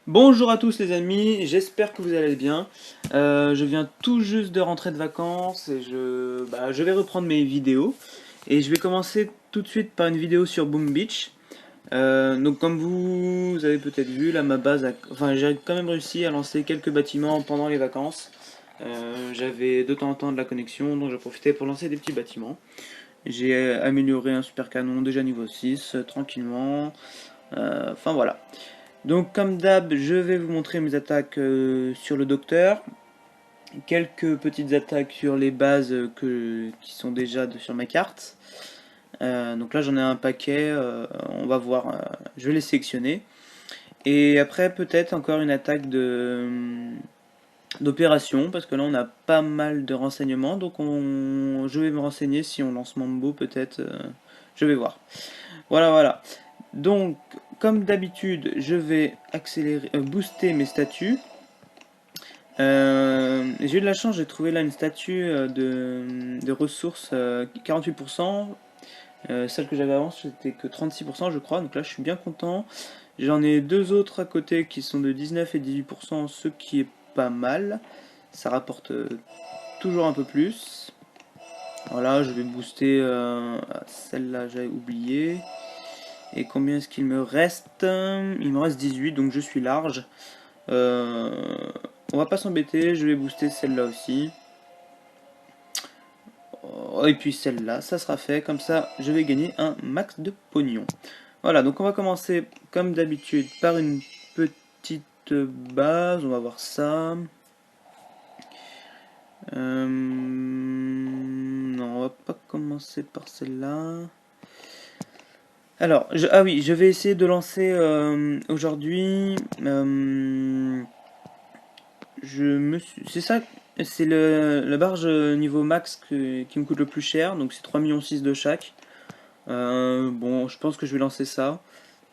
Bonjour à tous les amis, j'espère que vous allez bien. Je viens tout juste de rentrer de vacances et je vais reprendre mes vidéos. Et je vais commencer tout de suite par une vidéo sur Boom Beach. Donc comme vous avez peut-être vu, là enfin j'ai quand même réussi à lancer quelques bâtiments pendant les vacances. J'avais de temps en temps de la connexion, donc j'ai profité pour lancer des petits bâtiments. J'ai amélioré un super canon déjà niveau 6, tranquillement. Enfin voilà. Donc comme d'hab, je vais vous montrer mes attaques sur le docteur, quelques petites attaques sur les bases qui sont déjà sur ma carte. Donc là j'en ai un paquet, on va voir, je vais les sélectionner. Et après peut-être encore une attaque d'opération, parce que là on a pas mal de renseignements, donc je vais me renseigner si on lance Mambo peut-être, je vais voir. Voilà, voilà. Donc, comme d'habitude, je vais booster mes statuts. J'ai eu de la chance, j'ai trouvé là une statue de ressources 48%. Celle que j'avais avant, c'était que 36%, je crois. Donc là, je suis bien content. J'en ai deux autres à côté qui sont de 19 et 18%, ce qui est pas mal. Ça rapporte toujours un peu plus. Voilà, je vais booster celle-là, j'avais oublié. Et combien est-ce qu'il me reste? Il me reste 18, donc je suis large. On va pas s'embêter, je vais booster celle-là aussi. Et puis celle-là, ça sera fait. Comme ça, je vais gagner un max de pognon. Voilà, donc on va commencer comme d'habitude par une petite base. On va voir ça. Non, on va pas commencer par celle-là. Alors, ah oui, je vais essayer de lancer aujourd'hui. C'est ça, c'est la barge niveau max qui me coûte le plus cher, donc c'est 3,6 millions de chaque. Bon, je pense que je vais lancer ça.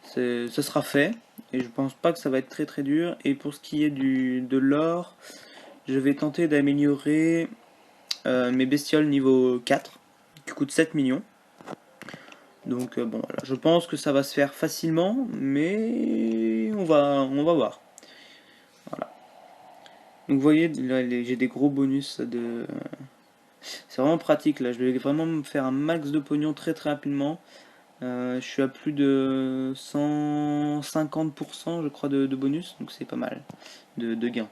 Ça sera fait, et je pense pas que ça va être très très dur. Et pour ce qui est de l'or, je vais tenter d'améliorer mes bestioles niveau 4, qui coûtent 7 millions. Donc bon, voilà, je pense que ça va se faire facilement, mais on va voir. Voilà. Donc vous voyez, là, j'ai des gros bonus c'est vraiment pratique là, je vais vraiment me faire un max de pognon très très rapidement. Je suis à plus de 150% je crois de bonus, donc c'est pas mal de gains.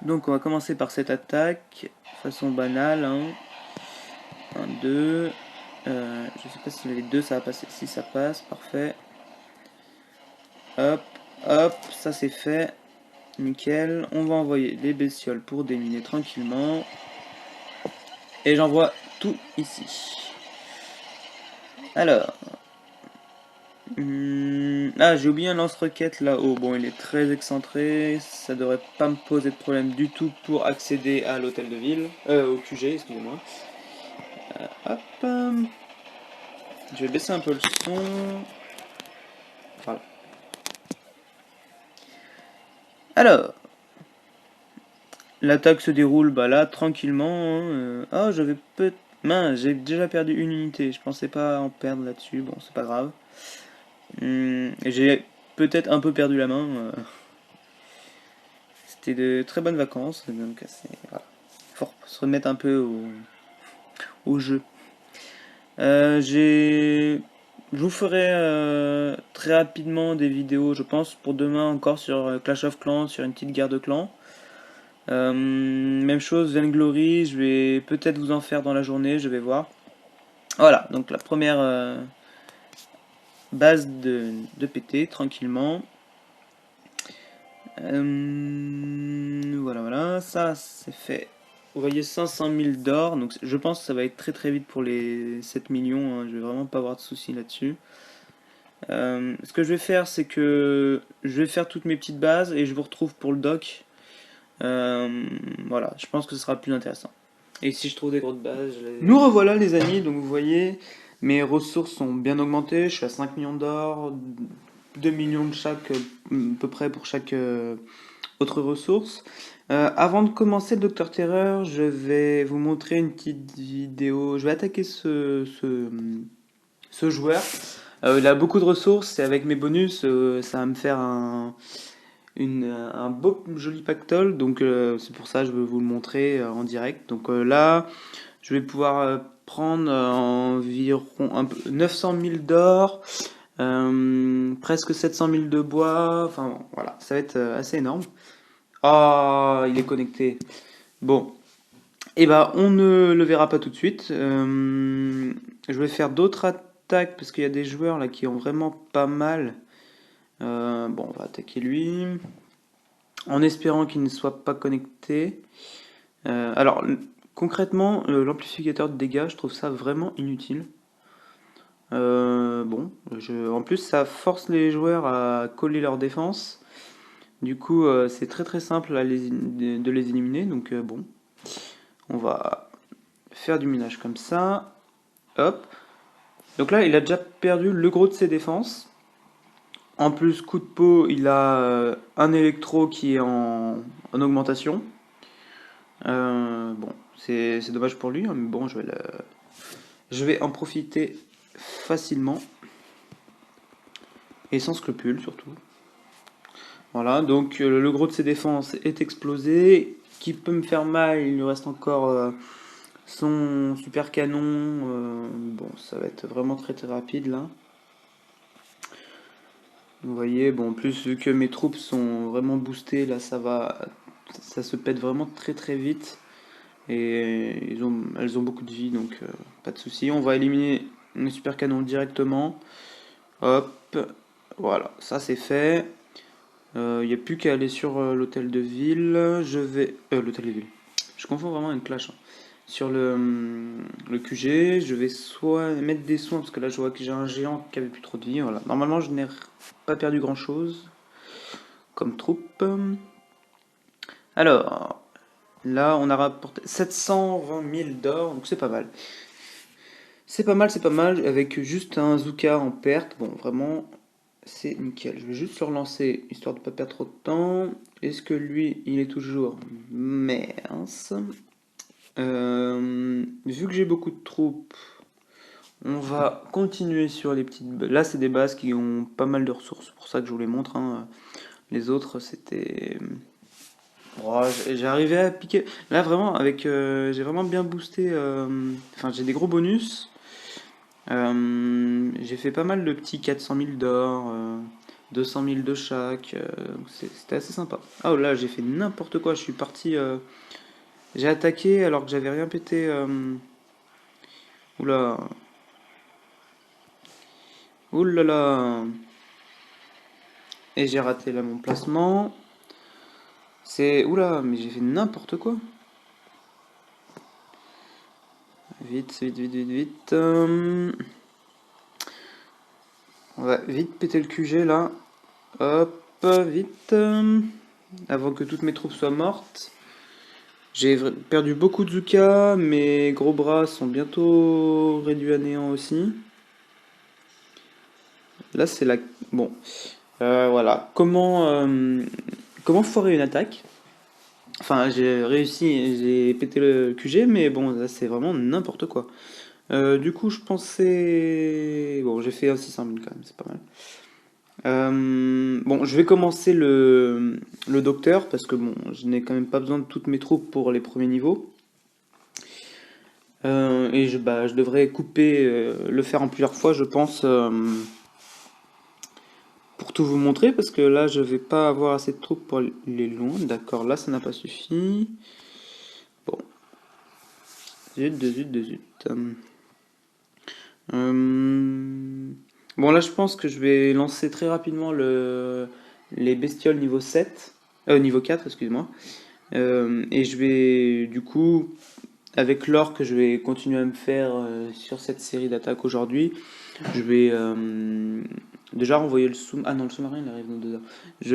Donc on va commencer par cette attaque, façon banale. 1, 2. Je sais pas si les deux ça va passer. Si ça passe, parfait. Hop, hop, ça c'est fait. Nickel. On va envoyer les bestioles pour déminer tranquillement. Et j'envoie tout ici. Alors. Ah, j'ai oublié un lance-roquette là-haut. Bon, il est très excentré. Ça devrait pas me poser de problème du tout pour accéder à l'hôtel de ville. Au QG, excusez-moi. Hop. Je vais baisser un peu le son. Voilà. Alors. L'attaque se déroule bah là tranquillement. Oh, j'avais peut. Mince, j'ai déjà perdu une unité. Je pensais pas en perdre là-dessus. Bon, c'est pas grave. J'ai peut-être un peu perdu la main. C'était de très bonnes vacances. Donc, voilà. Faut se remettre un peu au jeu. Je vous ferai très rapidement des vidéos, je pense, pour demain encore sur Clash of Clans, sur une petite guerre de clans. Même chose, Vainglory, je vais peut-être vous en faire dans la journée, je vais voir. Voilà, donc la première base de PT, tranquillement. Voilà, voilà, ça c'est fait. Vous voyez 500 000 d'or, donc je pense que ça va être très très vite pour les 7 millions, hein, je vais vraiment pas avoir de soucis là-dessus. Ce que je vais faire, c'est que je vais faire toutes mes petites bases et je vous retrouve pour le doc. Voilà, je pense que ce sera plus intéressant. Et si je trouve des grosses bases, Nous revoilà les amis, donc vous voyez, mes ressources sont bien augmentées, je suis à 5 millions d'or, 2 millions de chaque, à peu près pour chaque autre ressource. Avant de commencer le Docteur Terreur, je vais vous montrer une petite vidéo. Je vais attaquer ce joueur Il a beaucoup de ressources et avec mes bonus, ça va me faire un beau joli pactole. Donc c'est pour ça que je veux vous le montrer en direct. Donc là, je vais pouvoir prendre environ 900 000 d'or, presque 700 000 de bois. Enfin voilà, ça va être assez énorme. Ah, il est connecté. Bon, et bah on ne le verra pas tout de suite. Je vais faire d'autres attaques parce qu'il y a des joueurs là qui ont vraiment pas mal. Bon, on va attaquer lui en espérant qu'il ne soit pas connecté. Alors concrètement, l'amplificateur de dégâts, je trouve ça vraiment inutile. Bon, en plus ça force les joueurs à coller leur défense. Du coup, c'est très très simple de les éliminer. Donc bon, on va faire du minage comme ça. Hop. Donc là, il a déjà perdu le gros de ses défenses. En plus, coup de peau, il a un électro qui est en augmentation. Bon, c'est dommage pour lui, hein, mais bon, je vais en profiter facilement. Et sans scrupule, surtout. Voilà, donc le gros de ses défenses est explosé. Qui peut me faire mal, il lui reste encore son super canon. Bon, ça va être vraiment très très rapide là. Vous voyez, bon, en plus, vu que mes troupes sont vraiment boostées, là, ça se pète vraiment très très vite. Et elles ont beaucoup de vie, donc pas de souci. On va éliminer les super canons directement. Hop, voilà, ça c'est fait. Il n'y a plus qu'à aller sur l'hôtel de ville. L'hôtel de ville. Je confonds vraiment avec Clash, hein. Sur le QG, je vais soit mettre des soins, parce que là je vois que j'ai un géant qui avait plus trop de vie. Voilà. Normalement, je n'ai pas perdu grand chose comme troupe. Alors, là on a rapporté 720 000 d'or, donc c'est pas mal. C'est pas mal, c'est pas mal, avec juste un Zuka en perte. Bon, vraiment, c'est nickel. Je vais juste le relancer, histoire de pas perdre trop de temps. Est-ce que lui, il est toujours mince? Vu que j'ai beaucoup de troupes, on va continuer sur les petites... Là, c'est des bases qui ont pas mal de ressources, c'est pour ça que je vous les montre, hein. Les autres, c'était... Oh, j'arrivais à piquer. Là, vraiment, j'ai vraiment bien boosté... Enfin, j'ai des gros bonus. J'ai fait pas mal de petits 400 000 d'or, 200 000 de chaque. C'était assez sympa. Ah, oh, là, j'ai fait n'importe quoi. Je suis parti... J'ai attaqué alors que j'avais rien pété. Oula. Oulala. Et j'ai raté là mon placement. C'est... Oula, mais j'ai fait n'importe quoi. Vite, vite, vite, vite, vite. On va vite péter le QG là. Hop, vite. Avant que toutes mes troupes soient mortes. J'ai perdu beaucoup de Zuka. Mes gros bras sont bientôt réduits à néant aussi. Là, c'est la... Bon. Voilà. Comment foirer une attaque? Enfin, j'ai réussi, j'ai pété le QG, mais bon, là c'est vraiment n'importe quoi. Du coup, je pensais... Bon, j'ai fait un 600 000 quand même, c'est pas mal. Bon, je vais commencer le docteur, parce que bon, je n'ai quand même pas besoin de toutes mes troupes pour les premiers niveaux. Et je devrais couper, le faire en plusieurs fois, je pense, pour tout vous montrer, parce que là, je vais pas avoir assez de troupes pour aller loin. D'accord, là, ça n'a pas suffi. Bon, zut, zut, zut. Bon, là, je pense que je vais lancer très rapidement les bestioles niveau 7, niveau 4, excuse-moi. Et je vais, du coup, avec l'or que je vais continuer à me faire sur cette série d'attaques aujourd'hui, je vais déjà renvoyer le sous... Ah non, le sous-marin, il arrive dans 2 heures. Je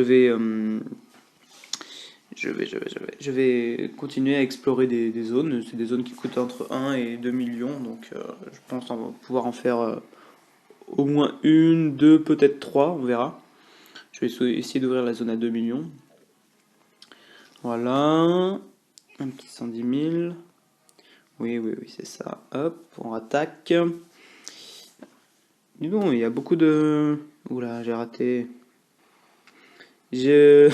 vais continuer à explorer des zones. C'est des zones qui coûtent entre 1 et 2 millions, donc je pense pouvoir en faire au moins une, deux, peut-être trois, on verra. Je vais essayer d'ouvrir la zone à 2 millions. Voilà. Un petit 110 000. Oui, oui, oui, c'est ça. Hop, on attaque. Dis donc, il y a beaucoup de... Oula, j'ai raté. Je...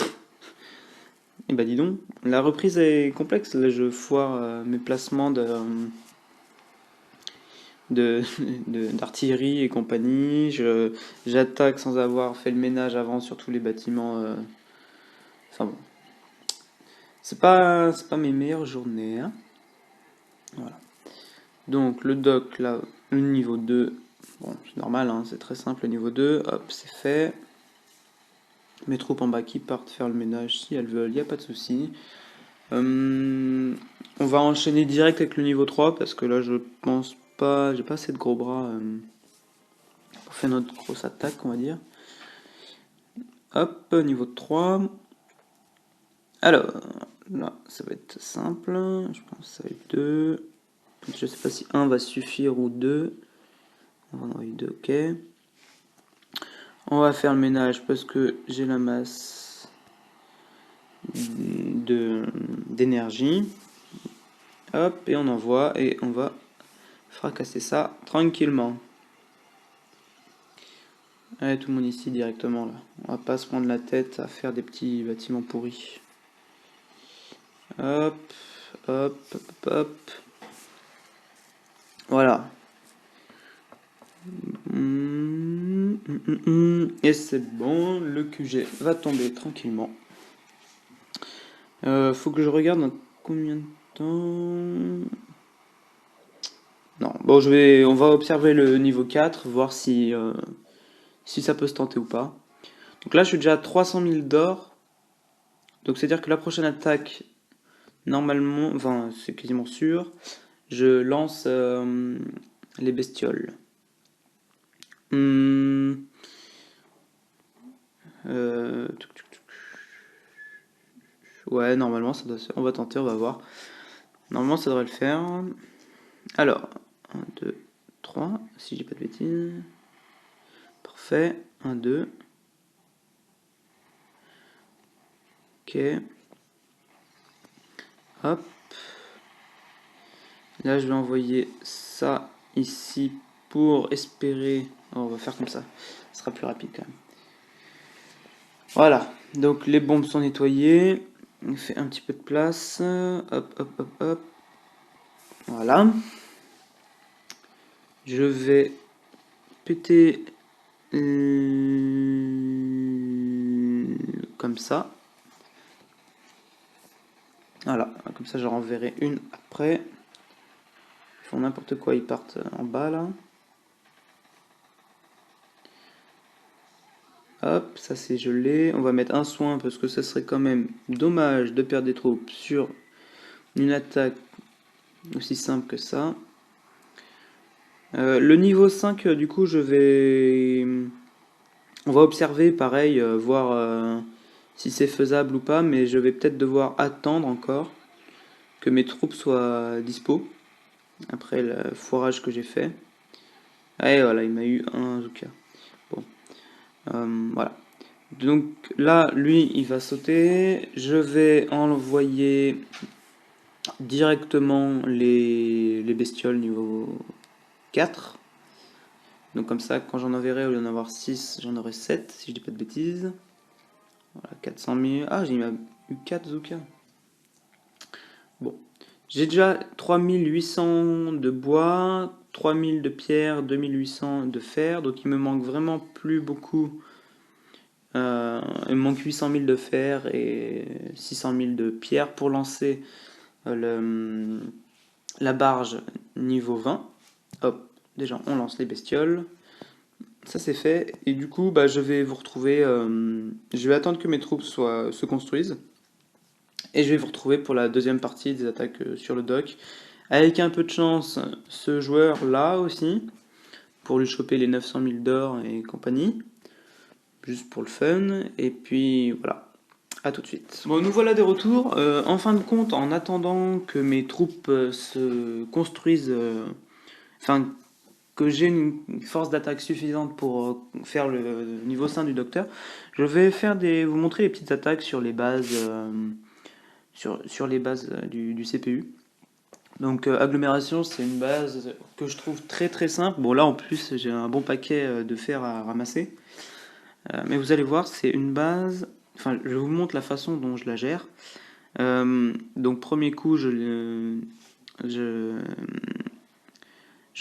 Eh bah dis donc, la reprise est complexe. Là, je foire mes placements de, d'artillerie et compagnie. J'attaque sans avoir fait le ménage avant sur tous les bâtiments. Enfin bon, c'est pas mes meilleures journées, hein. Voilà. Donc le dock, là, le niveau 2. Bon, c'est normal, hein, c'est très simple. Le niveau 2, hop, c'est fait. Mes troupes en bas qui partent faire le ménage si elles veulent, il n'y a pas de souci. On va enchaîner direct avec le niveau 3 parce que là je pense pas, j'ai pas assez de gros bras pour faire notre grosse attaque, on va dire. Hop, niveau 3. Alors, là ça va être simple, je pense que ça va être 2. Je sais pas si un va suffire ou 2. On va en envoyer 2, ok. On va faire le ménage parce que j'ai la masse d'énergie. Hop, et on envoie et on va fracasser ça tranquillement. Allez, tout le monde ici directement là. On va pas se prendre la tête à faire des petits bâtiments pourris. Hop, hop, hop, hop. Voilà. Et c'est bon, le QG va tomber tranquillement. Faut que je regarde dans combien de temps. Non, bon, on va observer le niveau 4, voir si ça peut se tenter ou pas. Donc là, je suis déjà à 300 000 d'or. Donc c'est-à-dire que la prochaine attaque, normalement, enfin, c'est quasiment sûr, je lance les bestioles. Hum, ouais, normalement, ça doit on va tenter, on va voir. Normalement, ça devrait le faire. Alors, 1, 2, 3, si j'ai pas de bêtises. Parfait. 1, 2. Ok. Hop. Là, je vais envoyer ça ici pour espérer... Oh, on va faire comme ça. Ce sera plus rapide quand même. Voilà. Donc, les bombes sont nettoyées. On fait un petit peu de place. Hop, hop, hop, hop. Voilà. Je vais péter comme ça. Voilà, comme ça je renverrai une après. Ils font n'importe quoi, ils partent en bas là. Hop, ça c'est gelé. On va mettre un soin parce que ça serait quand même dommage de perdre des troupes sur une attaque aussi simple que ça. Le niveau 5, du coup, on va observer, pareil, voir si c'est faisable ou pas, mais je vais peut-être devoir attendre encore que mes troupes soient dispo, après le foirage que j'ai fait. Et voilà, il m'a eu un Zuka. Bon, voilà. Donc là, lui, il va sauter. Je vais envoyer directement les bestioles niveau 4. Donc comme ça, quand j'en enverrai, au lieu d'en avoir 6, j'en aurai 7, si je dis pas de bêtises. Voilà, 400 000. Ah, j'ai eu 4 Zuka. Bon. J'ai déjà 3800 de bois, 3000 de pierre, 2800 de fer. Donc il me manque vraiment plus beaucoup. Il me manque 800 000 de fer et 600 000 de pierre pour lancer la barge niveau 20. Hop, déjà on lance les bestioles. Ça c'est fait. Et du coup, bah, je vais vous retrouver. Je vais attendre que mes troupes se construisent. Et je vais vous retrouver pour la deuxième partie des attaques sur le dock. Avec un peu de chance, ce joueur là aussi. Pour lui choper les 900 000 d'or et compagnie. Juste pour le fun. Et puis voilà. A tout de suite. Bon, nous voilà de retour. En fin de compte, en attendant que mes troupes se construisent, enfin que j'ai une force d'attaque suffisante pour faire le niveau 5 du docteur, je vais vous montrer les petites attaques sur les bases, sur les bases du CPU. Donc agglomération, c'est une base que je trouve très très simple. Bon là en plus j'ai un bon paquet de fer à ramasser. Mais vous allez voir, c'est une base. Enfin, je vous montre la façon dont je la gère. Donc premier coup, je, je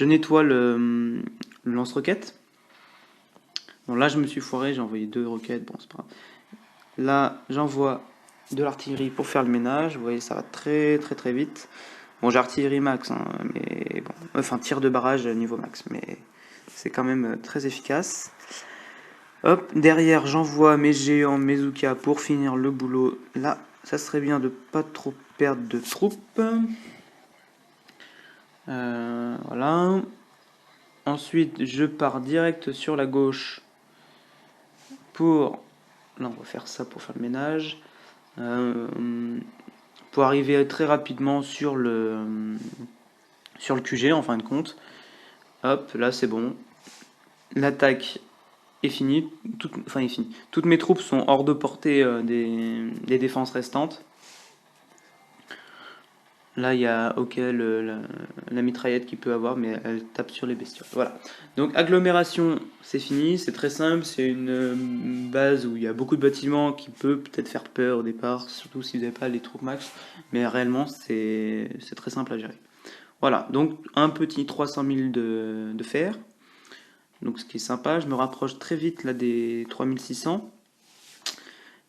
nettoie le lance-roquette. Bon là je me suis foiré, j'ai envoyé 2 roquettes, bon c'est pas grave. Là j'envoie de l'artillerie pour faire le ménage, vous voyez ça va très très très vite. Bon j'ai artillerie max, hein, mais bon, enfin tir de barrage niveau max, mais c'est quand même très efficace. Hop, derrière j'envoie mes géants Mezuka pour finir le boulot. Là, ça serait bien de pas trop perdre de troupes. Voilà. Ensuite, je pars direct sur la gauche pour... Là, on va faire ça pour faire le ménage. Pour arriver très rapidement sur le QG en fin de compte. Hop, là c'est bon. L'attaque est finie. Enfin, est finie. Toutes mes troupes sont hors de portée des défenses restantes. Là, il y a la mitraillette qu'il peut avoir, mais elle tape sur les bestioles. Voilà. Donc, agglomération, c'est fini. C'est très simple. C'est une base où il y a beaucoup de bâtiments qui peut-être faire peur au départ, surtout si vous n'avez pas les troupes max. Mais réellement, c'est très simple à gérer. Voilà. Donc, un petit 300 000 de fer. Donc, ce qui est sympa. Je me rapproche très vite là des 3600.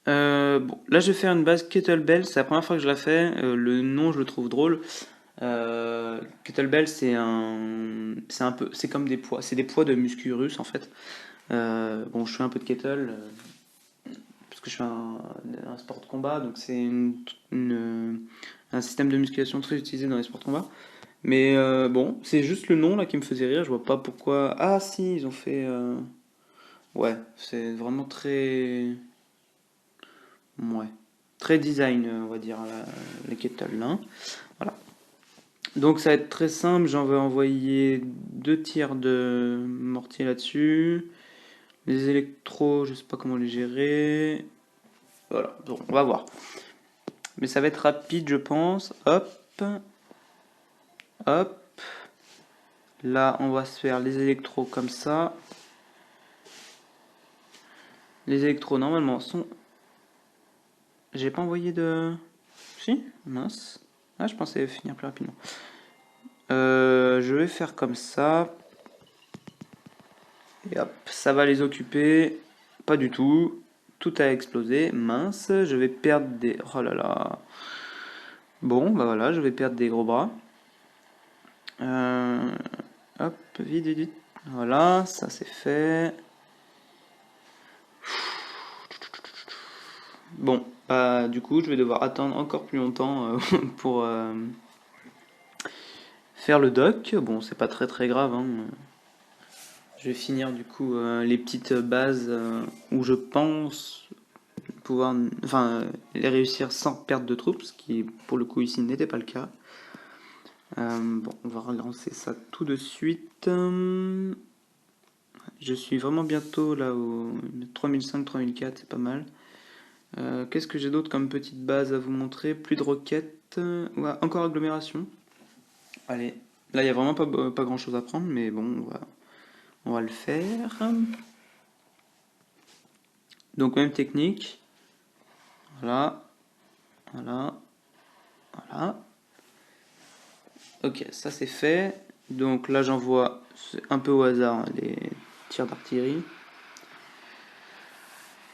Bon, là, je vais faire une base kettlebell. C'est la première fois que je la fais. Le nom, je le trouve drôle. Kettlebell, c'est comme des poids. C'est des poids de muscu russe en fait. Bon, je fais un peu de kettle parce que je fais un sport de combat, donc c'est un système de musculation très utilisé dans les sports de combat. Mais bon, c'est juste le nom là qui me faisait rire. Je vois pas pourquoi. Ah si, ils ont fait. Ouais, c'est vraiment très. Ouais. Très design, on va dire, les kettles là. Voilà. Donc ça va être très simple, j'en vais envoyer 2 tirs de mortier là-dessus. Les électros, je sais pas comment les gérer. Voilà, bon, on va voir. Mais ça va être rapide, je pense. Hop, hop. Là, on va se faire les électros comme ça. Les électros, normalement, sont... J'ai pas envoyé de... Si, mince. Ah, je pensais finir plus rapidement. Je vais faire comme ça. Et hop, ça va les occuper. Pas du tout. Tout a explosé. Mince, je vais perdre des... Oh là là. Bon, bah voilà, je vais perdre des gros bras. Hop, vite, vite, vite. Voilà, ça c'est fait. Bon, bah du coup, je vais devoir attendre encore plus longtemps pour faire le dock. Bon, c'est pas très très grave, hein. Je vais finir du coup les petites bases où je pense pouvoir, enfin, les réussir sans perdre de troupes, ce qui pour le coup ici n'était pas le cas. Bon, on va relancer ça tout de suite. Je suis vraiment bientôt là au 3005-3004, c'est pas mal. Qu'est-ce que j'ai d'autre comme petite base à vous montrer? Plus de roquettes. Ouais, encore agglomération. Allez, là il n'y a vraiment pas grand chose à prendre, mais bon, on va le faire. Donc même technique. Voilà, voilà, voilà. Ok, ça c'est fait. Donc là j'envoie un peu au hasard les tirs d'artillerie.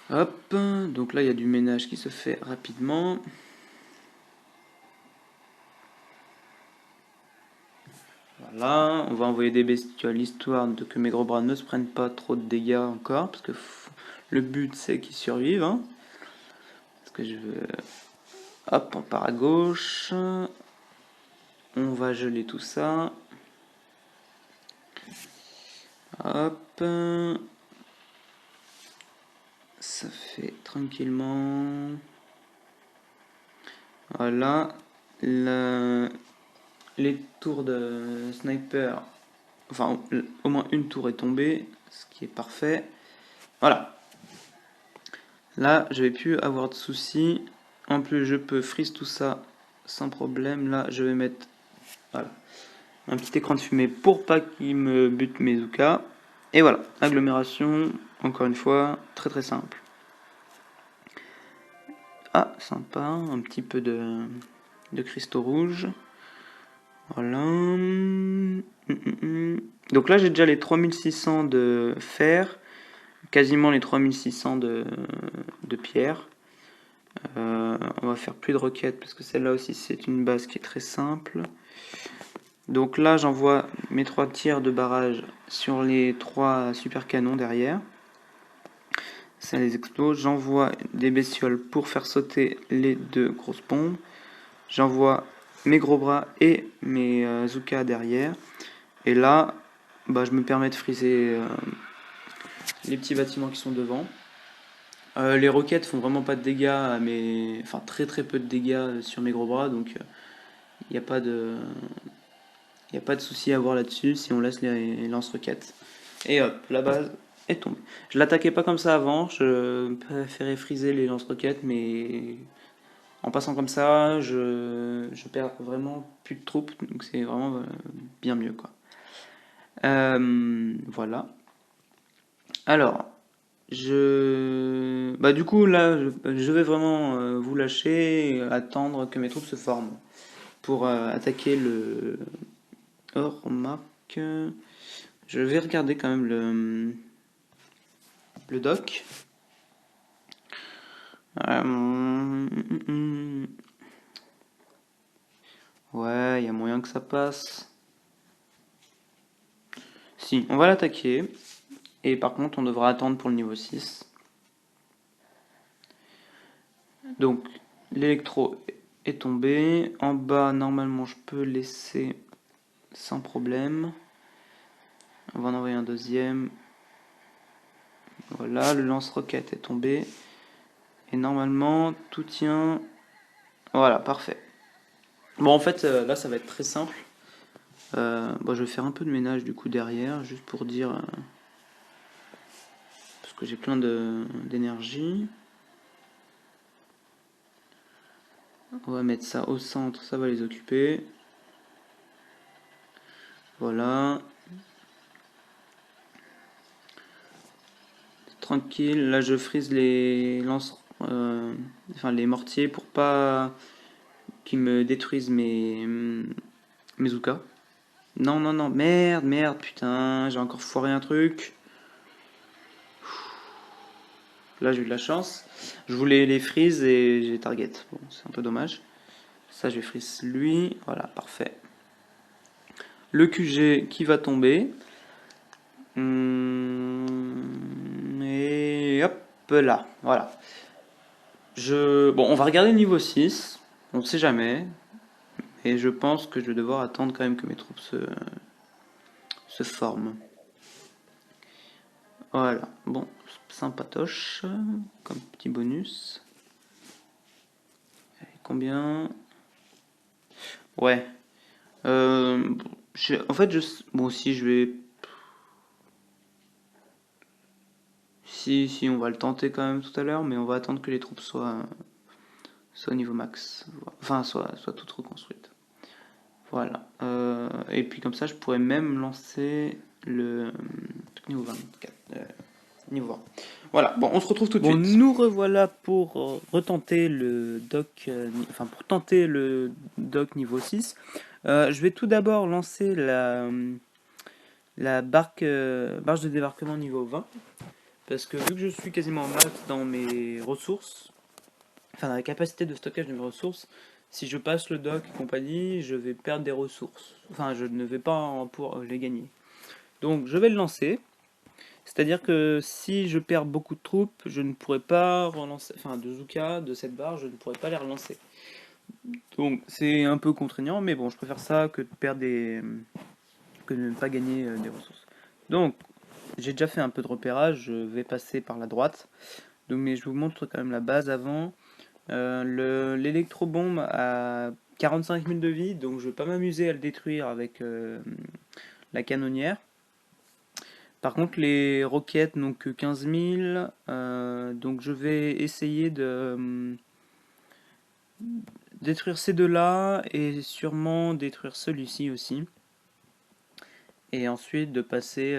Hop, donc là il y a du ménage qui se fait rapidement. Voilà, on va envoyer des bestioles histoire de que mes gros bras ne se prennent pas trop de dégâts encore, parce que le but c'est qu'ils survivent. Hein. Parce que je veux... Hop, on part à gauche. On va geler tout ça. Hop. Ça fait tranquillement. Voilà. Les tours de sniper, enfin au moins une tour est tombée, ce qui est parfait. Voilà. Là, je vais plus avoir de soucis. En plus, je peux freeze tout ça sans problème. Là, je vais mettre Voilà. Un petit écran de fumée pour pas qu'il me bute mes Zuka. Et voilà, agglomération, encore une fois, très très simple. Ah, sympa, un petit peu de cristaux rouges. Voilà. Donc là, j'ai déjà les 3600 de fer, quasiment les 3600 de pierre. On va faire plus de roquettes parce que celle-là aussi, c'est une base qui est très simple. Donc là, j'envoie mes 3 tirs de barrage sur les 3 super canons derrière. Ça les explose. J'envoie des bestioles pour faire sauter les 2 grosses bombes. J'envoie mes gros bras et mes Zuka derrière. Et là, bah, je me permets de friser les petits bâtiments qui sont devant. Les roquettes font vraiment pas de dégâts, mais enfin très très peu de dégâts sur mes gros bras, donc il n'y a pas de souci à avoir là-dessus si on laisse les lance-roquettes. Et hop, la base est tombée. Je l'attaquais pas comme ça avant, je préférais friser les lance-roquettes, mais en passant comme ça, je perds vraiment plus de troupes, donc c'est vraiment bien mieux quoi. Voilà. Alors, bah du coup là, je vais vraiment vous lâcher et attendre que mes troupes se forment pour attaquer le. Oh, remarque, je vais regarder quand même le dock. Ouais, il y a moyen que ça passe. Si, on va l'attaquer. Et par contre, on devra attendre pour le niveau 6. Donc, l'électro est tombé. En bas, normalement, je peux laisser sans problème. On va en envoyer un deuxième. Voilà, le lance-roquette est tombé. Et normalement, tout tient. Voilà, parfait. Bon, en fait, là, ça va être très simple. Bon, je vais faire un peu de ménage du coup derrière, juste pour dire. Parce que j'ai plein d'énergie. On va mettre ça au centre, ça va les occuper. Voilà. Tranquille, là je frise les les mortiers pour pas qu'ils me détruisent mes Zuka. Non, non, non, merde, merde, putain, j'ai encore foiré un truc. Là j'ai eu de la chance. Je voulais les freeze et j'ai target. Bon, c'est un peu dommage. Ça, je vais freeze lui. Voilà, parfait. Le QG qui va tomber. Et hop là, voilà. Bon, on va regarder le niveau 6. On ne sait jamais. Et je pense que je vais devoir attendre quand même que mes troupes se forment. Voilà, bon, sympatoche comme petit bonus. Et combien? Ouais. En fait, bon, si je vais. Si, on va le tenter quand même tout à l'heure, mais on va attendre que les troupes soient au niveau max. Enfin, soient toutes reconstruites. Voilà. Et puis comme ça, je pourrais même lancer le niveau 24. Niveau 20. Voilà, bon, on se retrouve tout de suite. Bon, nous revoilà pour retenter le dock, pour tenter le dock niveau 6. Je vais tout d'abord lancer la barge de débarquement niveau 20. Parce que vu que je suis quasiment max dans mes ressources, dans la capacité de stockage de mes ressources, si je passe le dock et compagnie, je vais perdre des ressources. Enfin, je ne vais pas pouvoir les gagner. Donc, je vais le lancer. C'est-à-dire que si je perds beaucoup de troupes, je ne pourrai pas relancer, de Zuka, de cette barre, je ne pourrai pas les relancer. Donc c'est un peu contraignant, mais bon, je préfère ça que de perdre que de ne pas gagner des ressources. Donc j'ai déjà fait un peu de repérage, je vais passer par la droite. Donc, mais je vous montre quand même la base avant. L'électrobombe a 45 000 de vie, donc je vais pas m'amuser à le détruire avec la canonnière. Par contre, les roquettes n'ont que 15 000, donc je vais essayer détruire ces deux-là et sûrement détruire celui-ci aussi. Et ensuite de passer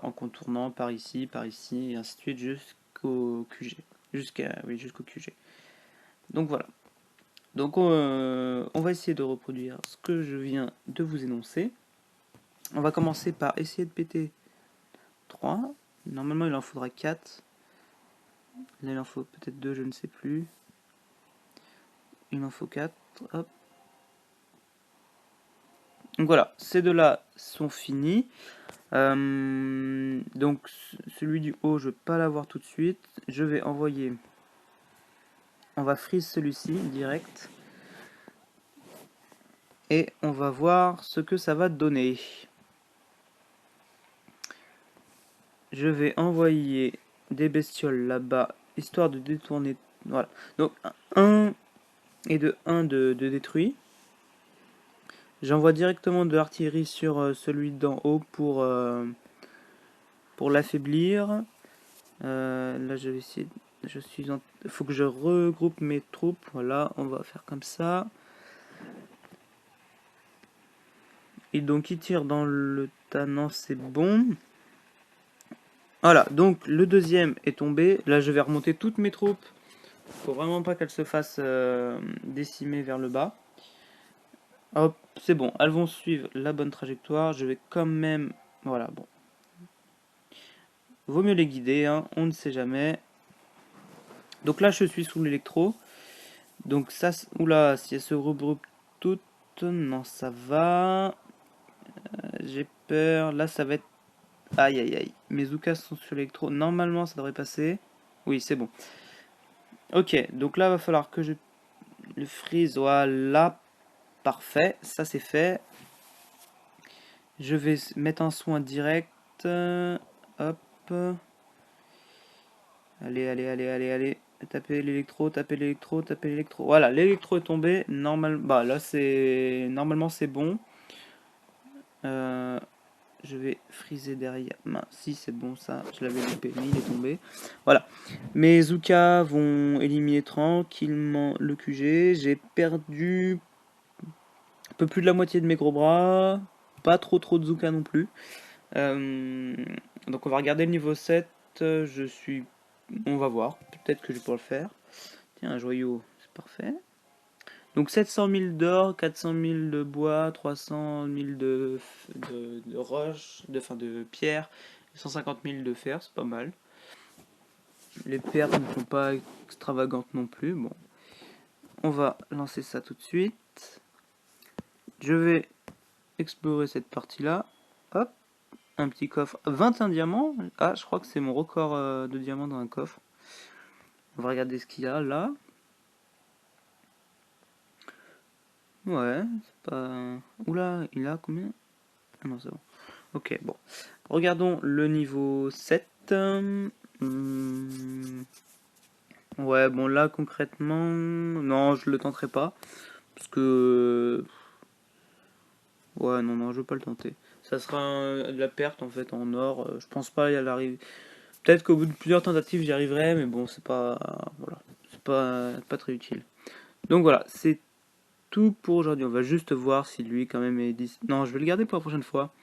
en contournant par ici, et ainsi de suite jusqu'au QG. Jusqu'au QG. Donc voilà. Donc on va essayer de reproduire ce que je viens de vous énoncer. On va commencer par essayer de péter 3. Normalement il en faudra 4. Là il en faut peut-être 2, je ne sais plus. Il en faut 4. Hop. Donc voilà, ces deux-là sont finis. Donc celui du haut, je ne vais pas l'avoir tout de suite. Je vais envoyer... On va freeze celui-ci direct. Et on va voir ce que ça va donner. Je vais envoyer des bestioles là-bas, histoire de détourner... Voilà. Donc 1 et de 1 de détruit. J'envoie directement de l'artillerie sur celui d'en haut pour l'affaiblir. Là je vais essayer... Il faut que je regroupe mes troupes. Voilà, on va faire comme ça. Et donc il tire dans le tas. Non, c'est bon. Voilà, donc le deuxième est tombé. Là je vais remonter toutes mes troupes. Faut vraiment pas qu'elles se fassent décimer vers le bas. Hop, c'est bon, elles vont suivre la bonne trajectoire. Je vais quand même... Voilà, bon. Vaut mieux les guider, hein, on ne sait jamais. Donc là je suis sous l'électro. Donc ça... Oula, si elles se regroupent toutes... Non, ça va. J'ai peur. Là ça va être... Aïe aïe aïe. Mes Zoukas sont sur l'électro. Normalement ça devrait passer. Oui, c'est bon. Ok, donc là va falloir que je le freeze. Voilà. Parfait, ça c'est fait. Je vais mettre un soin direct. Hop. Allez. Tapez l'électro, tapez l'électro, tapez l'électro. Voilà, l'électro est tombé. Bah là c'est... Normalement c'est bon. Je vais friser derrière. Si c'est bon ça, je l'avais loupé, mais il est tombé. Voilà. Mes Zoukas vont éliminer tranquillement le QG. J'ai perdu un peu plus de la moitié de mes gros bras. Pas trop de Zoukas non plus. Donc on va regarder le niveau 7. On va voir. Peut-être que je peux le faire. Tiens, un joyau, c'est parfait. Donc 700 000 d'or, 400 000 de bois, 300 000 de roche, de pierre, 150 000 de fer, c'est pas mal. Les pertes ne sont pas extravagantes non plus. Bon, on va lancer ça tout de suite. Je vais explorer cette partie-là. Hop, un petit coffre. 21 diamants. Ah, je crois que c'est mon record de diamants dans un coffre. On va regarder ce qu'il y a là. Ouais, c'est pas... Oula, il a combien? Ah non, c'est bon. Ok, bon. Regardons le niveau 7. Ouais, bon, là, concrètement... Non, je le tenterai pas. Parce que... Ouais, non, je veux pas le tenter. Ça sera de la perte, en fait, en or. Je pense pas y arriver. Peut-être qu'au bout de plusieurs tentatives, j'y arriverai, mais bon, c'est pas... Voilà. C'est pas très utile. Donc voilà, c'est tout pour aujourd'hui. On va juste voir si lui, quand même, est... Non, je vais le garder pour la prochaine fois.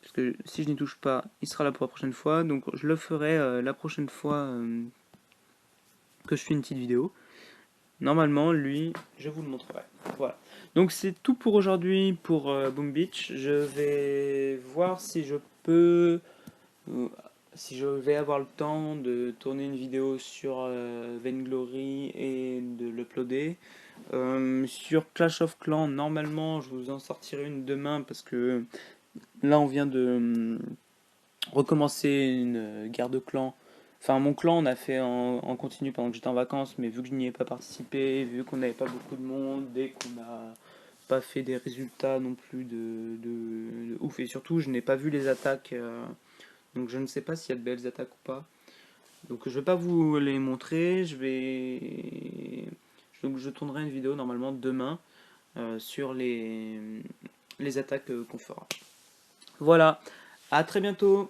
Parce que si je n'y touche pas, il sera là pour la prochaine fois. Donc je le ferai la prochaine fois que je fais une petite vidéo. Normalement, lui, je vous le montrerai. Voilà. Donc c'est tout pour aujourd'hui pour Boom Beach. Je vais voir si je peux... si je vais avoir le temps de tourner une vidéo sur Vainglory et de l'uploader. Sur Clash of Clans, normalement, je vous en sortirai une demain parce que là, on vient de recommencer une guerre de clans. Enfin, mon clan, on a fait en continu pendant que j'étais en vacances, mais vu que je n'y ai pas participé, vu qu'on n'avait pas beaucoup de monde, dès qu'on n'a pas fait des résultats non plus de ouf, et surtout, je n'ai pas vu les attaques, donc je ne sais pas s'il y a de belles attaques ou pas. Donc je vais pas vous les montrer, donc je tournerai une vidéo normalement demain sur les attaques qu'on fera. Voilà, à très bientôt.